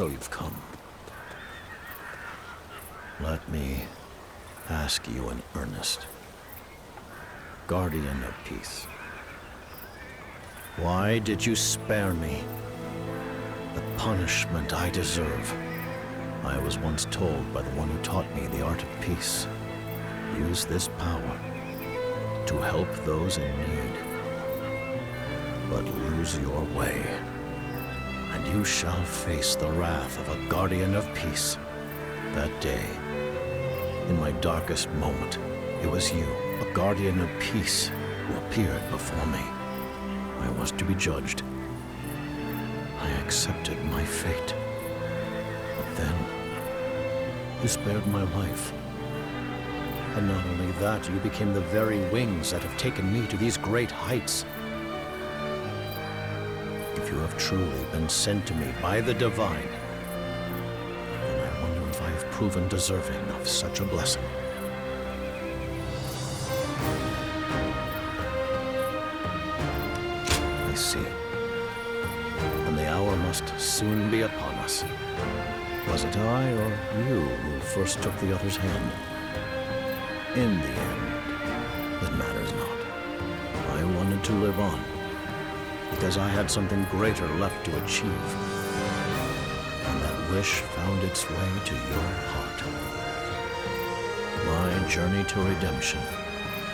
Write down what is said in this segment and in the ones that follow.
So you've come. Let me ask you in earnest. Guardian of Peace. Why did you spare me the punishment I deserve? I was once told by the one who taught me the art of peace. Use this power to help those in need. But lose your way, and you shall face the wrath of a guardian of peace. That day, in my darkest moment, it was you, a guardian of peace, who appeared before me. I was to be judged. I accepted my fate. But then, you spared my life. And not only that, you became the very wings that have taken me to these great heights. If you have truly been sent to me by the Divine, then I wonder if I have proven deserving of such a blessing. I see. And the hour must soon be upon us. Was it I or you who first took the other's hand? In the end, it matters not. I wanted to live on, because I had something greater left to achieve. And that wish found its way to your heart. My journey to redemption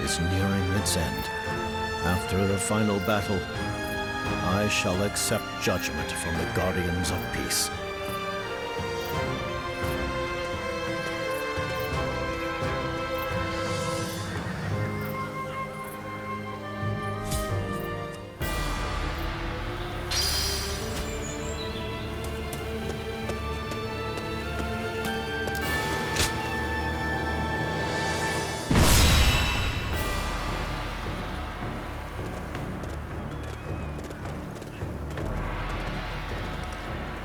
is nearing its end. After the final battle, I shall accept judgment from the Guardians of Peace.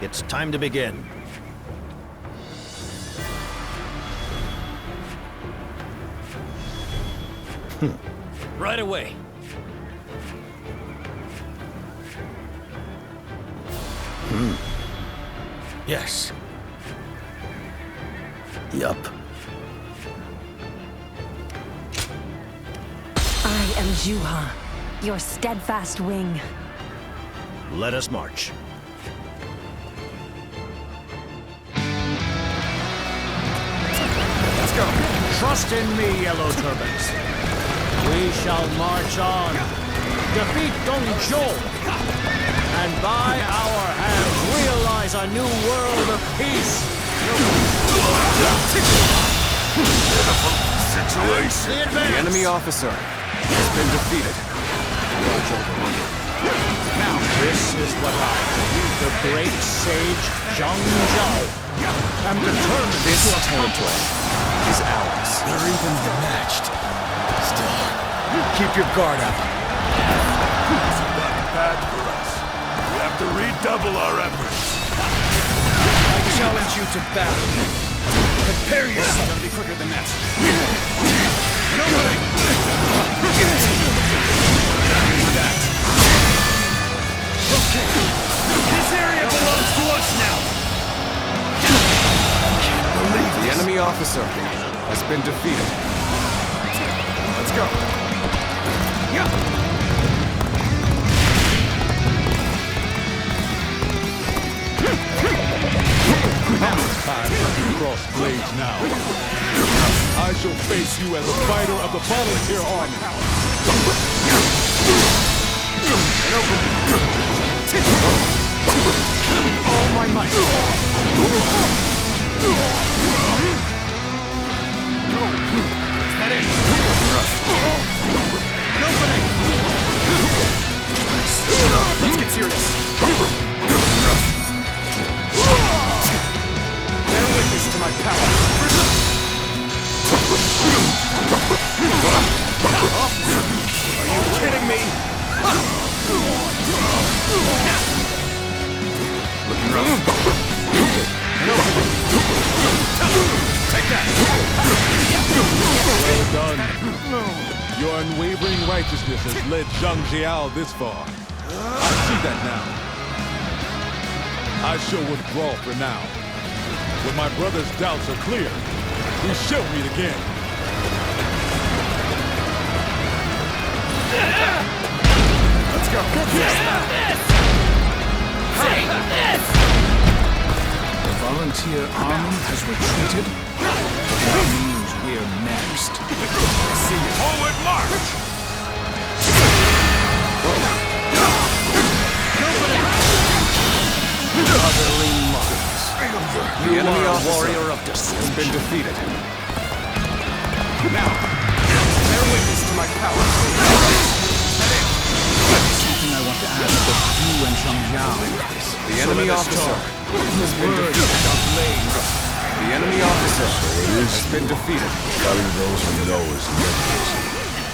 It's time to begin. Right away. Yes. Yup. I am Zhuo, your steadfast wing. Let us march. Let's go. Trust in me, Yellow Turbans. We shall march on, defeat Zhou, and by our hands realize a new world of peace. Situation. The enemy officer has been defeated. Now, this is what I, the great sage Zhang, am determined This to territory is ours. They're evenly matched. Still, keep your guard up. this has gotten bad for us. We have to redouble our efforts. I challenge you to battle. Prepare yourself. Gotta be quicker than that. Nobody! That. Okay. This area belongs to us now. The enemy officer has been defeated. Let's go. Now it's time to cross blades now. I shall face you as a fighter of the volunteer army. All my might. That it? Let's get serious. Bear witness to my power. Are you kidding me? Looking rough. Take that. Well done. Your unwavering righteousness has led Jiao this far. I see that now. I shall withdraw for now. When my brother's doubts are clear, we shall meet again. Let's go. The volunteer army has retreated. That means we're next. See you. Forward march! Utterly marvelous. The enemy officer warrior of has destruction. been defeated. Now, bear witness to my power. Something I want to ask both you and Jiao. The enemy officer has been defeated. The enemy officer has been defeated. Telling those who know is never easy.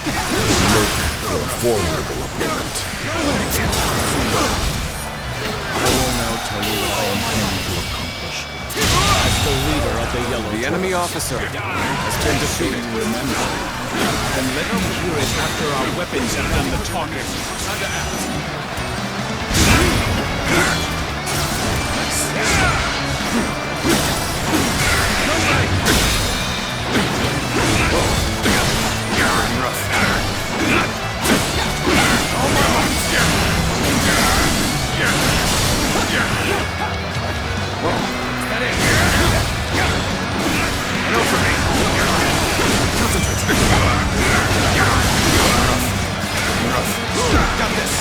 Look for a formidable opponent. I will now tell you what I intend to accomplish. As the leader of the Yellow The enemy officer has been defeated. Remember, Then let me hear it after our weapons have done the talking. Got this.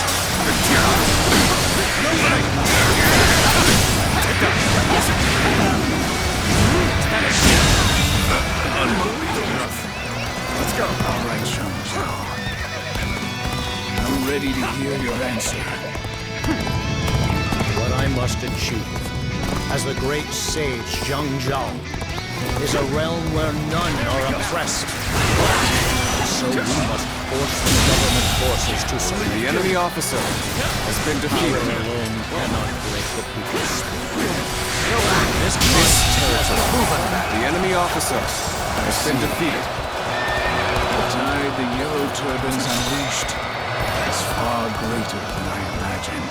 Let's go. all right, Zhang. I'm ready to hear your answer. What I must achieve, as the great sage Zhang is a realm where none are oppressed. So we must force the government forces to surrender. The enemy officer has been defeated. Power alone cannot break the people's spirit. This territory has proven that. The enemy officer has been defeated. The tide the Yellow Turbans unleashed is far greater than I imagined.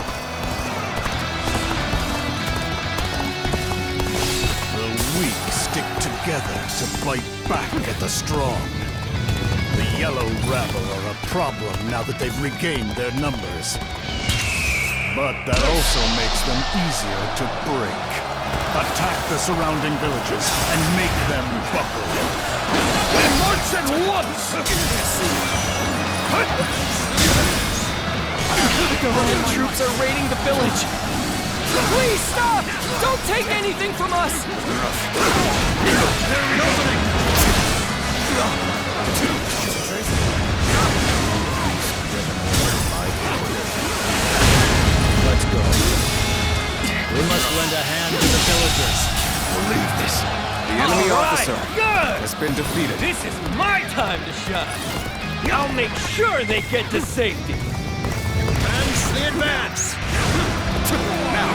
The weak stick together to bite back at the strong. The Yellow Rabble are a problem now that they've regained their numbers. But that also makes them easier to break. Attack the surrounding villages and make them buckle. And march at once! The government troops are raiding the village! Please stop! Don't take anything from us! Let's go. We must lend a hand to the villagers. Believe this. The enemy officer has been defeated. This is my time to shine! I'll make sure they get to safety! Advance the advance! Now,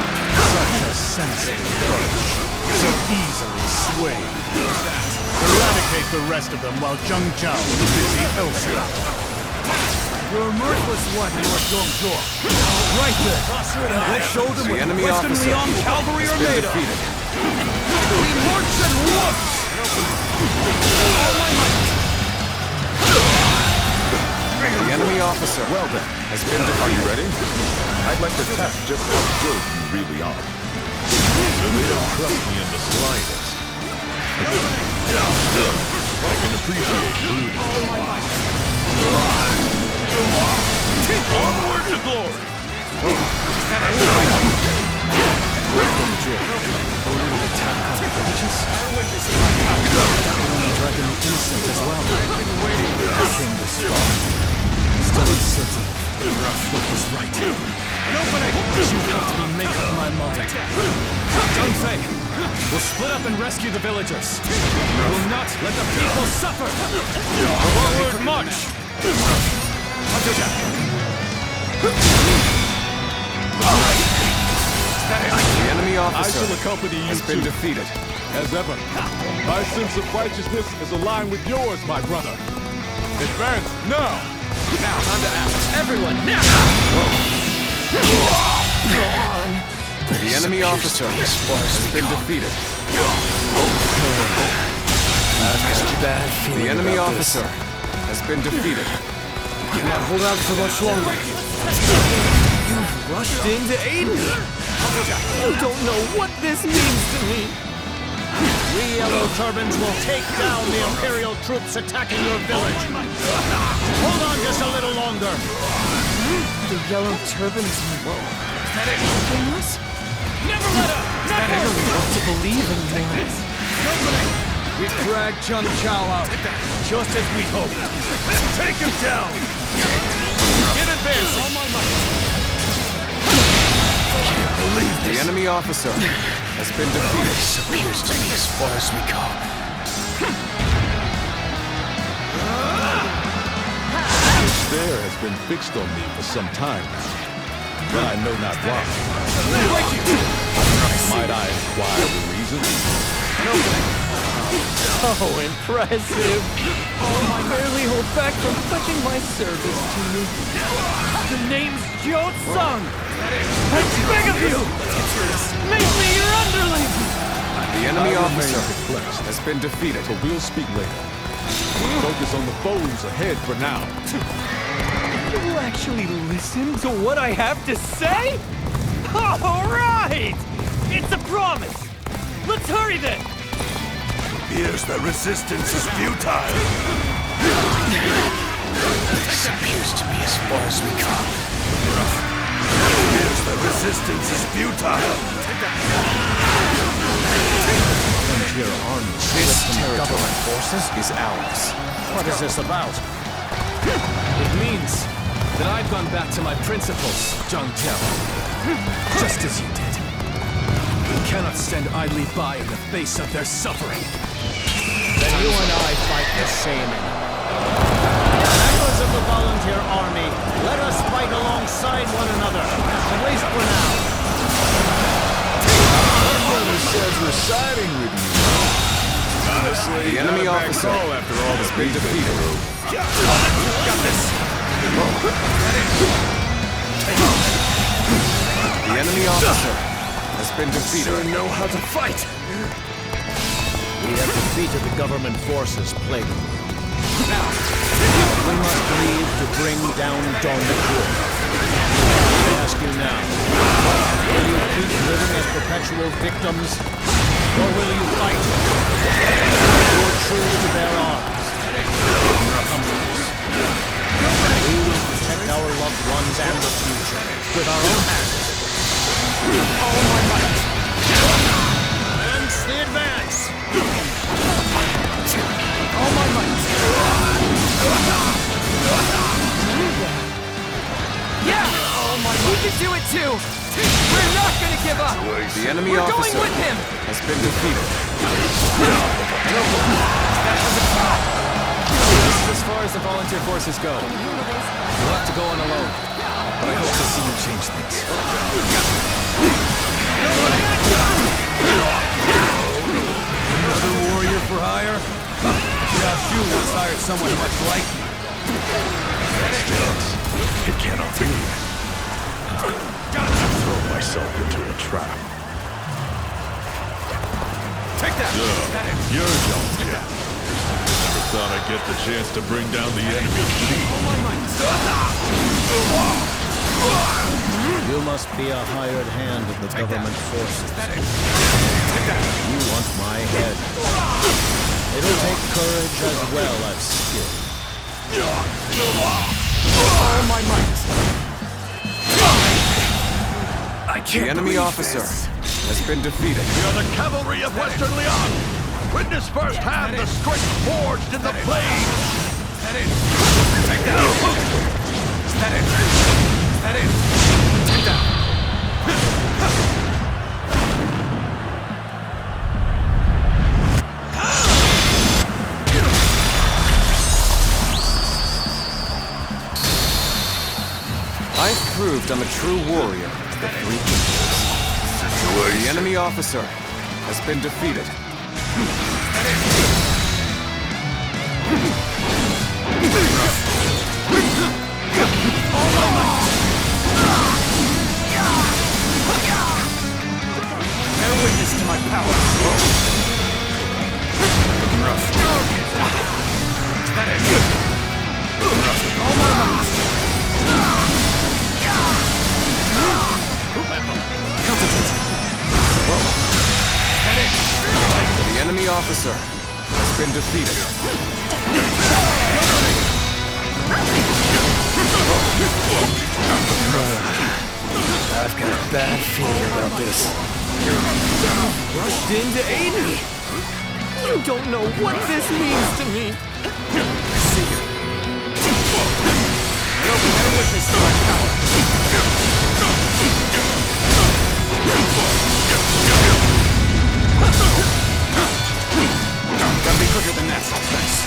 such a sensitive approach, so easily swayed. Eradicate the rest of them while Zhang Jiao is busy elsewhere. You're a merciless one, Lord Zhuo. Right there! We'll show them The what enemy Western officer Leon cavalry has are been made of! defeated. We march at once! All my might! The enemy officer has been defeated. Are you ready? I'd like to test just how good you really are. You don't trust me in the slightest. I can appreciate brooding. Onward to glory! Welcome, Jiao. Only attack on the villages? Dragging the innocent as well. I came this far. Still uncertain what was right. You helped me make up my mind. We'll split up and rescue the villagers. We will not let the people suffer. Forward march! The enemy I officer shall accompany you has been too. defeated. As ever, my sense of righteousness is aligned with yours, my brother. Advance now! Now, time to act. Everyone, now! The enemy officer has been defeated. The enemy officer has been defeated. Cannot hold out for much longer. You've rushed in to aid me. You don't know what this means to me. We Yellow Turbans will take down the Imperial troops attacking your village. Hold on just a little longer. The Yellow Turbans are helping us? Never let up! I don't know what to believe anymore. We dragged Jiao out, just as we hoped. Take him down! Get advanced! All my might! The enemy officer has been defeated. This appears to be as far as we go. This stare has been fixed on me for some time now, but I know not why. Might I inquire the reason? Oh, impressive! I barely hold back from pledging my service to you. The name's Jiao. I beg of you! Make me your underling! The enemy I remain officer perplexed, has been defeated. but we'll speak later. Focus on the foes ahead for now. You actually listen to what I have to say? All right! It's a promise! Let's hurry then! Here's the resistance is futile. This appears to be as far as we go. Here's the resistance is futile. This government forces is ours. What is this about? It means that I've gone back to my principles, Zhang. Just as you did. We cannot stand idly by in the face of their suffering. Then you and I fight the same enemy. Members of the volunteer army, let us fight alongside one another, at least for now. Brother says we're siding with you. Honestly, The enemy not a bad officer call after all has the been beef. defeated. The enemy officer has been defeated. Sure know how to fight. We have defeated the government forces plaguing you. Now, we must leave to bring down Zhuo. I ask you now, will you keep living as perpetual victims, or will you fight? You are true to their arms. Come with us. We will protect our loved ones and the future with our own hands. All my might. And the advance. All my might. Yeah! We can do it too! We're not gonna give up! The enemy We're going officer with him! has been defeated. This is as far as the volunteer forces go. You'll have to go on alone. But I hope to see you change things. Another warrior for hire? Jiao once hired someone much like me. It cannot be. Throw myself into a trap. Take that! You're Zhang. Never thought I'd get the chance to bring down the enemy fleet. You must be a hired hand of the government forces. You want my head. It'll take courage as well as skill. All my might! I can't The enemy believe officer this. has been defeated. We are the cavalry of Western Leon. Witness firsthand the strength forged in the flames. Take that! That it! That it! Take that! I've proved I'm a true warrior to the three kingdoms. The enemy officer has been defeated. officer has been defeated. I've got a bad feeling about this. Rushed in to aid me. You don't know what this means to me. See you. No better witness to my power. Gotta be quicker than that. Thanks.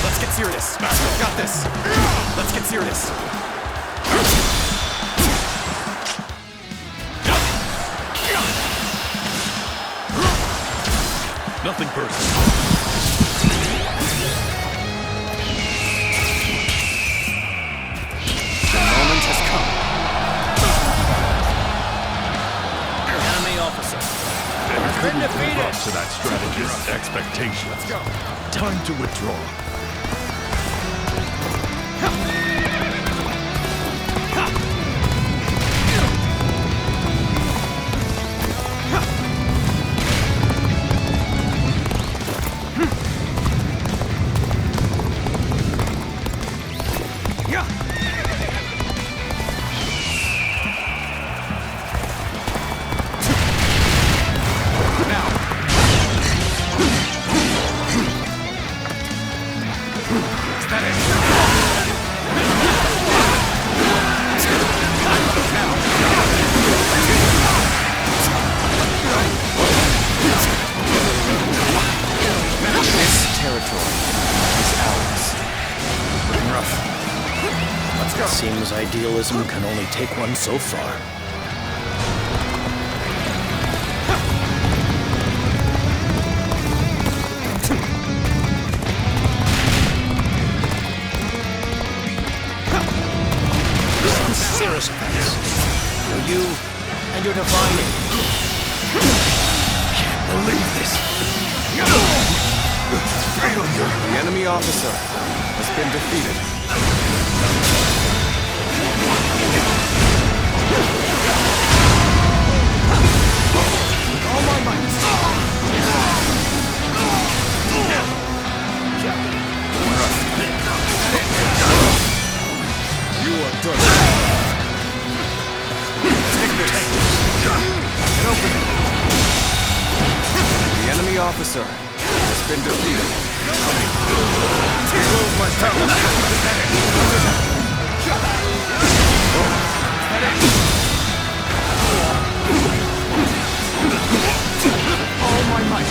Let's get serious. Got this. Let's get serious. Nothing personal. The moment has come. Enemy officer. Been defeated. Up to that strategist's expectations. Let's go. Time to withdraw. Seems idealism can only take one so far. Serious offense. You and your divine. Can't believe this. The enemy officer has been defeated. All my might. You are done. Take this. Get open. The enemy officer has been defeated. Close my all my might.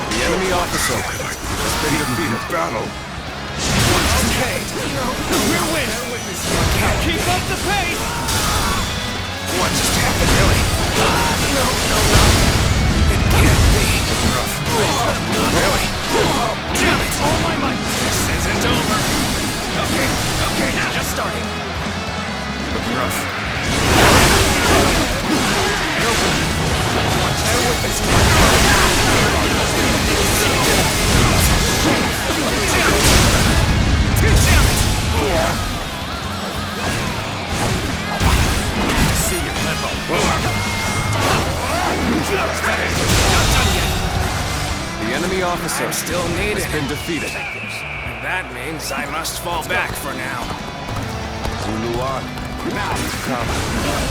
The enemy officer has been defeated. Battle. Okay. We're winning. Keep up the pace. What just happened, really? No. It can't be. Really? Damn it! All my might. This isn't over. Okay, just starting. Looking rough. Bear with this. See you, Limbo. The enemy officer still needed. has been defeated. And that means I must fall back for now. Zuluan, come.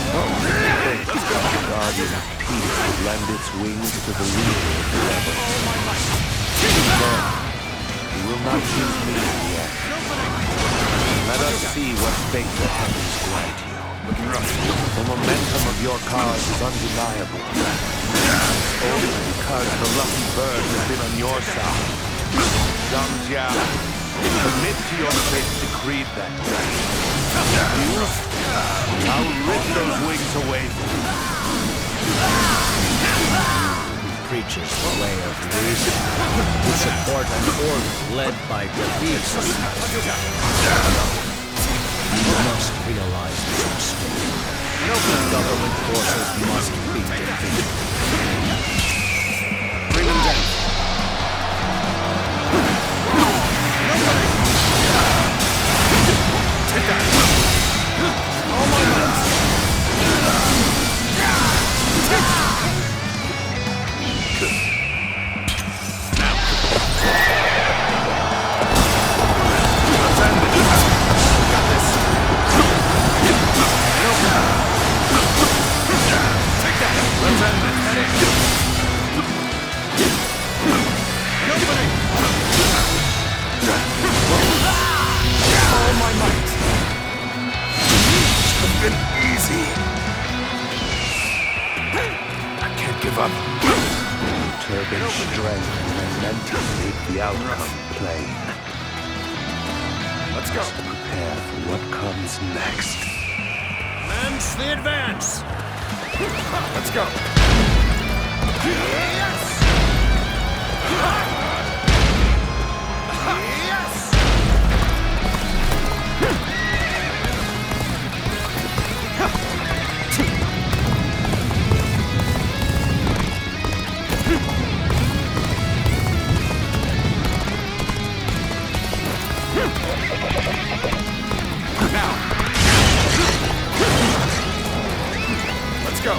The guardian of peace would lend its wings to the leader of the rebel. Then, you will not choose me in the end. Let us see what fate the heavens grant you. The momentum of your cause is undeniable. Only because the lucky bird has been on your side. Zhang, commit to your fate decreed that day. I'll rip those wings away. Preaches the way of reason, to support an order led by the beasts. You must realize this mistake. The government forces must be defeated. Bring them down. Take that! All my might! Turban's strength and momentum make the outcome plain. Let's go. Prepare for what comes next. Commence the advance! Let's go! Yes! Yes! Now! Let's go!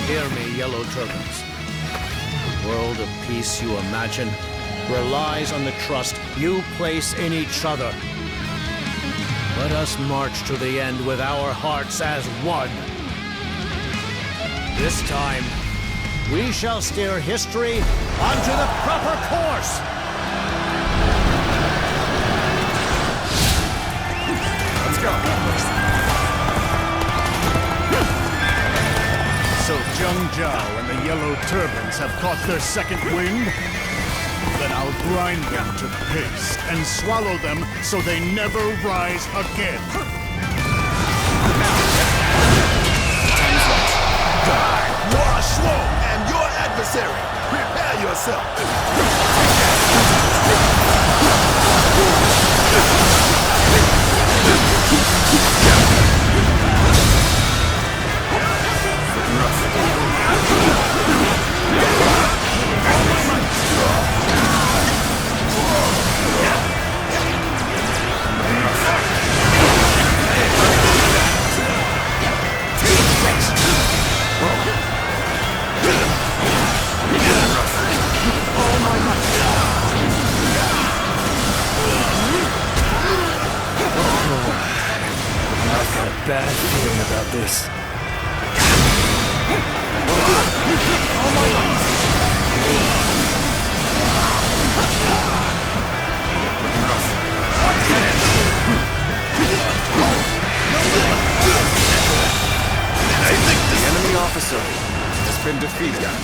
Hear me, Yellow Turbans. The world of peace you imagine relies on the trust you place in each other. Let us march to the end with our hearts as one. This time, we shall steer history onto the proper course. Let's go! So Jiao and the Yellow Turbans have caught their second wind? Then I'll grind them to paste and swallow them so they never rise again. You are Zhuo and your adversary. Prepare yourself. Bad feeling about this. The enemy officer has been defeated.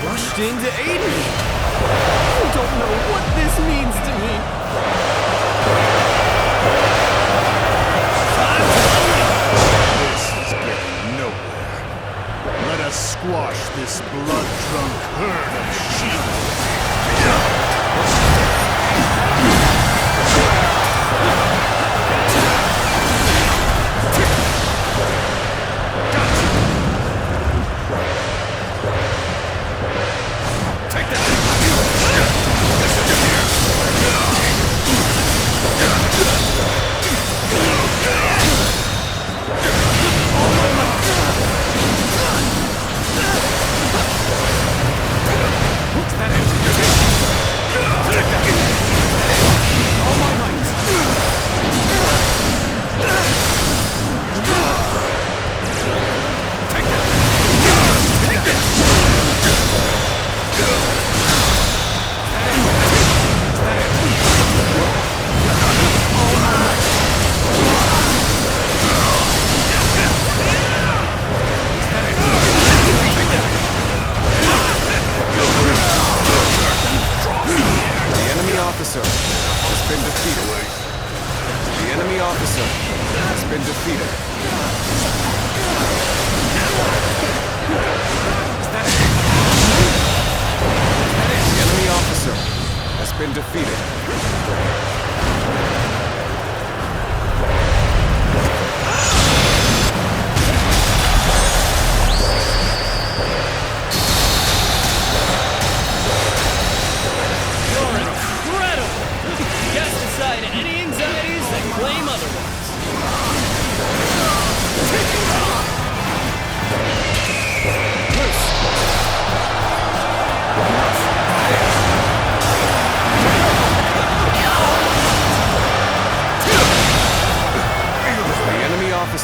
Rushed in to aid me. You don't know what this means to me. This is getting nowhere. Let us squash this blood-drunk herd of sheep.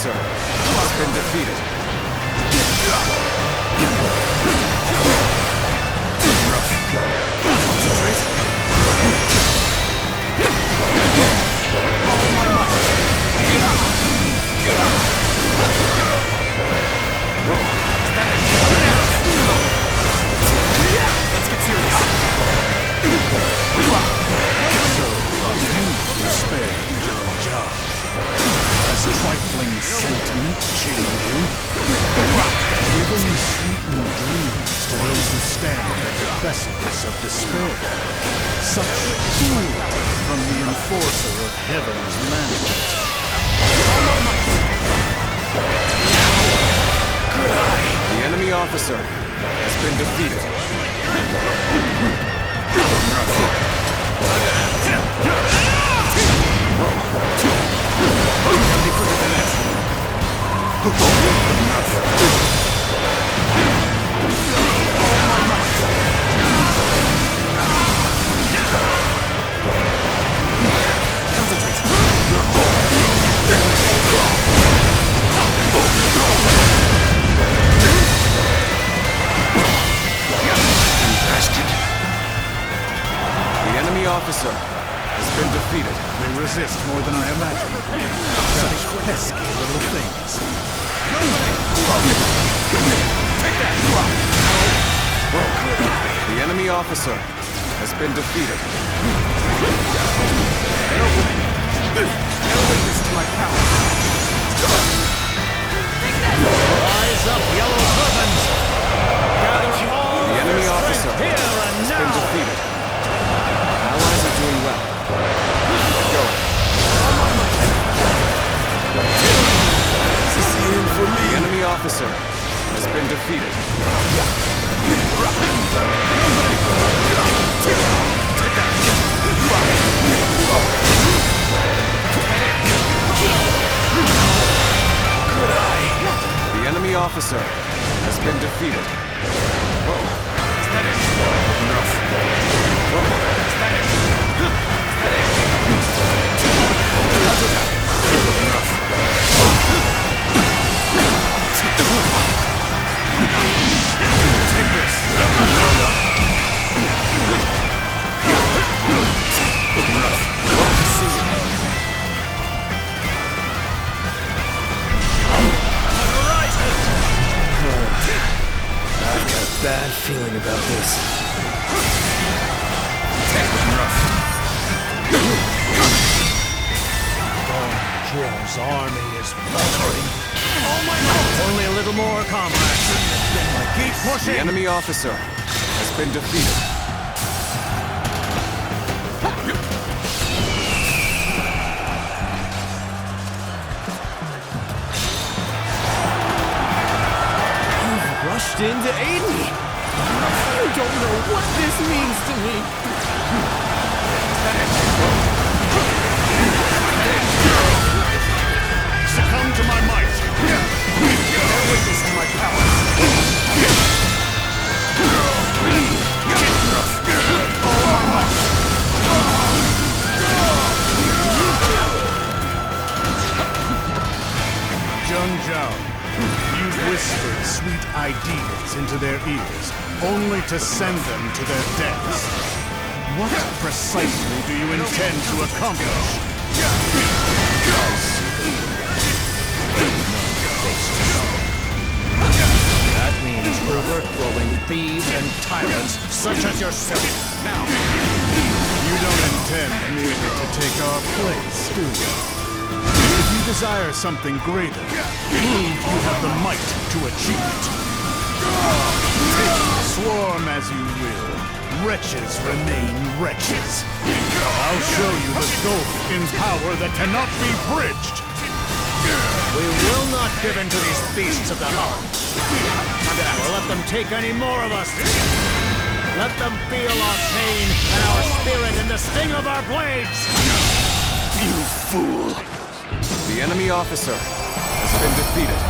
officer has been defeated. Let's get serious. Despair, Jiao. Has trifling sentiment chilled you? Even sweetened dreams to those who stand at the precipice of despair. Such cruelty from the enforcer of heaven's mandate. The enemy officer has been defeated. The enemy officer has been defeated. They resist more than I imagined. Such pesky little things. The enemy officer has been defeated. Rise up, yellow turbans! Gather all The enemy your officer strength here and has now! been defeated. Allies are doing well. Go. The enemy officer has been defeated. The enemy officer has been defeated. I've got a bad feeling about this. Jiao's army is faltering. Only a little more, comrades. Keep pushing! The enemy officer has been defeated. You've rushed in to aid me. You don't know what this means to me. Succumb to my might. Bear witness to my power. Jiao, you whispered sweet ideas into their ears, only to send them to their deaths. What precisely do you intend to accomplish? That means overthrowing thieves and tyrants such as yourself. Now, You don't intend merely to take our place, do you? If you desire something greater, prove you have the might to achieve it. Swarm as you will, wretches remain wretches. I'll show you the gulf in power that cannot be bridged. we will not give in to these beasts of the hunt. Or let them take any more of us. Let them feel our pain and our spirit in the sting of our blades. You fool! The enemy officer has been defeated.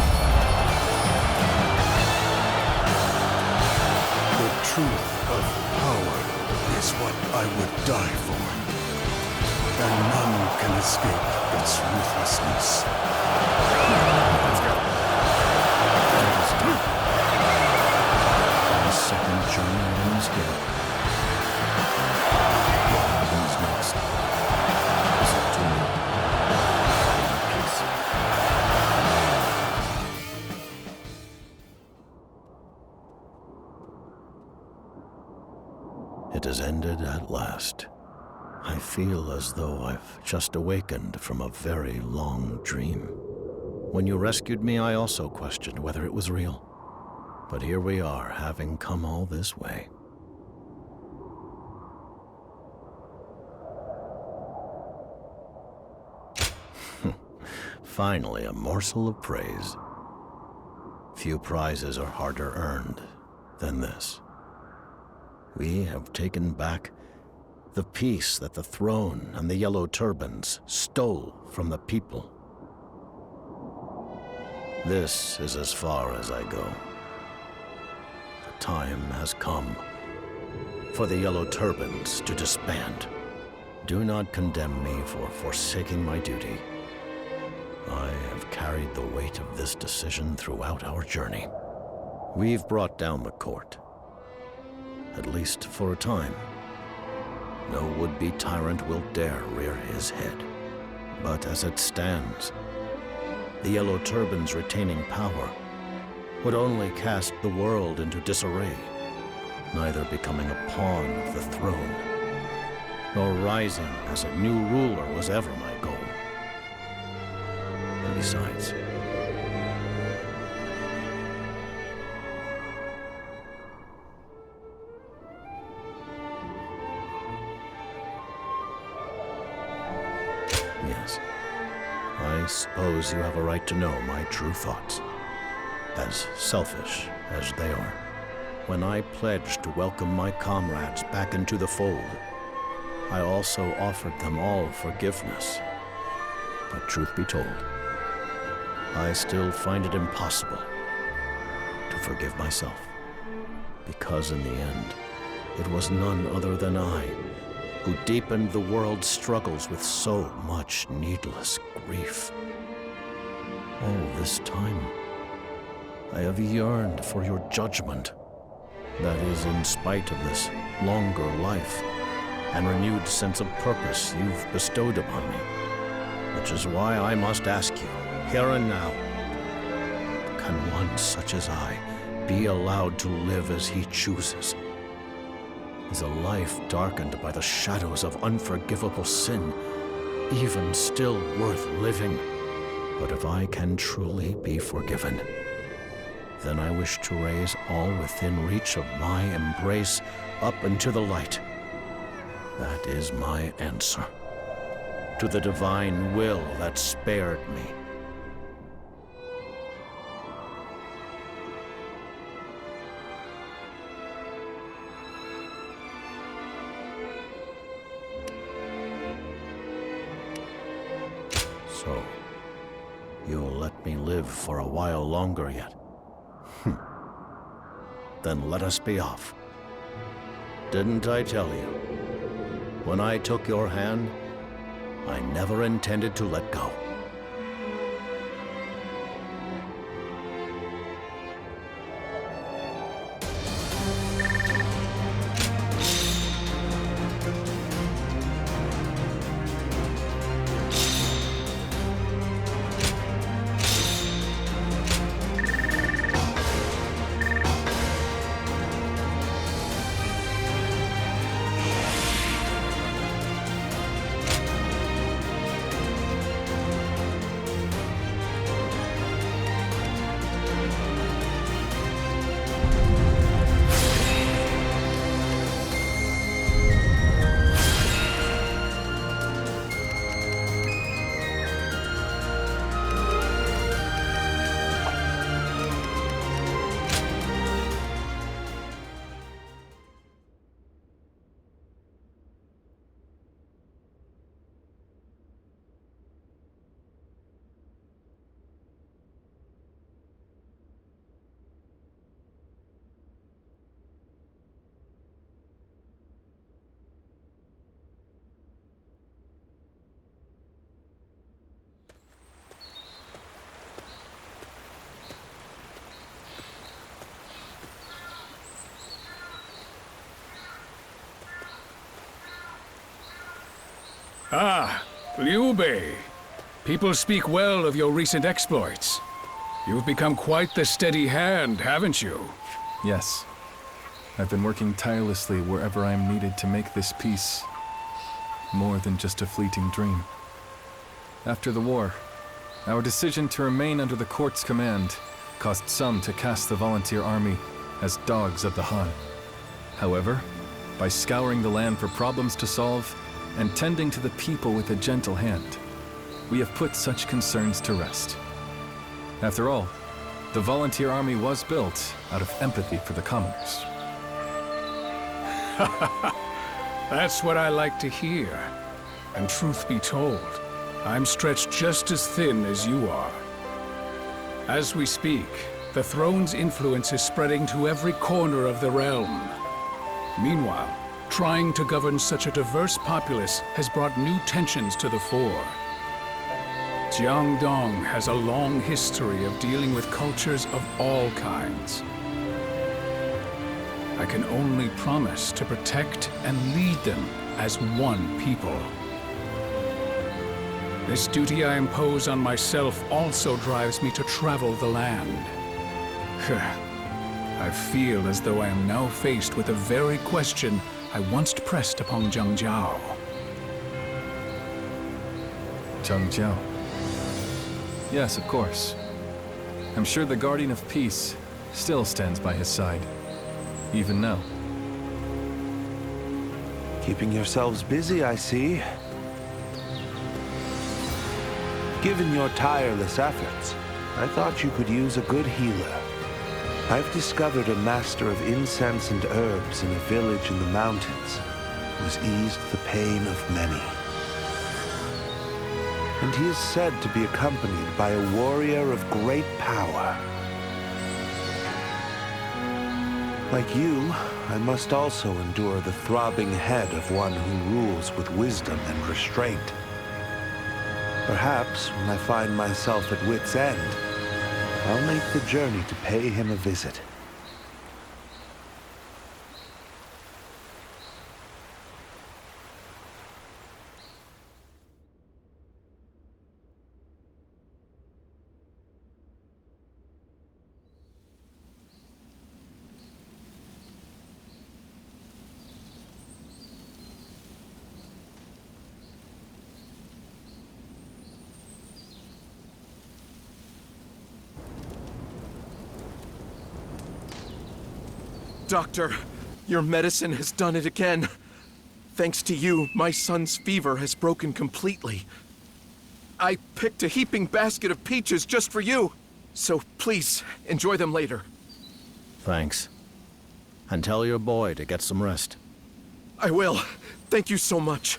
The truth of power is what I would die for. And none can escape its ruthlessness. It has ended at last. I feel as though I've just awakened from a very long dream. When you rescued me, I also questioned whether it was real. But here we are, having come all this way. Finally, a morsel of praise. Few prizes are harder earned than this. We have taken back the peace that the throne and the yellow turbans stole from the people. This is as far as I go. The time has come for the yellow turbans to disband. Do not condemn me for forsaking my duty. I have carried the weight of this decision throughout our journey. We've brought down the court, at least for a time. No would-be tyrant will dare rear his head. But as it stands, the Yellow Turbans retaining power would only cast the world into disarray, neither becoming a pawn of the throne, nor rising as a new ruler was ever my goal. And besides, yes, I suppose you have a right to know my true thoughts, as selfish as they are. When I pledged to welcome my comrades back into the fold, I also offered them all forgiveness. But truth be told, I still find it impossible to forgive myself, because in the end, it was none other than I who deepened the world's struggles with so much needless grief. All this time, I have yearned for your judgment. That is, in spite of this longer life and renewed sense of purpose you've bestowed upon me. Which is why I must ask you, here and now, can one such as I be allowed to live as he chooses? Is a life darkened by the shadows of unforgivable sin even still worth living? But if I can truly be forgiven, then I wish to raise all within reach of my embrace up into the light. That is my answer to the divine will that spared me. So, you'll let me live for a while longer yet? Then let us be off. Didn't I tell you? When I took your hand, I never intended to let go. Ah, Liu Bei. People speak well of your recent exploits. You've become quite the steady hand, haven't you? Yes. I've been working tirelessly wherever I am needed to make this peace more than just a fleeting dream. After the war, our decision to remain under the court's command caused some to cast the volunteer army as dogs of the Han. However, by scouring the land for problems to solve and tending to the people with a gentle hand, we have put such concerns to rest. After all, the volunteer army was built out of empathy for the commoners. That's what I like to hear. And truth be told, I'm stretched just as thin as you are. As we speak, the throne's influence is spreading to every corner of the realm. Meanwhile, trying to govern such a diverse populace has brought new tensions to the fore. Jiangdong has a long history of dealing with cultures of all kinds. I can only promise to protect and lead them as one people. This duty I impose on myself also drives me to travel the land. I feel as though I am now faced with the very question I once pressed upon Zhang Jiao. Zhang Jiao. Yes, of course. I'm sure the Guardian of Peace still stands by his side, even now. Keeping yourselves busy, I see. Given your tireless efforts, I thought you could use a good healer. I've discovered a master of incense and herbs in a village in the mountains who's eased the pain of many. And he is said to be accompanied by a warrior of great power. Like you, I must also endure the throbbing head of one who rules with wisdom and restraint. Perhaps, when I find myself at wit's end, I'll make the journey to pay him a visit. Doctor, your medicine has done it again. Thanks to you, my son's fever has broken completely. I picked a heaping basket of peaches just for you. So please, enjoy them later. Thanks. And tell your boy to get some rest. I will. Thank you so much.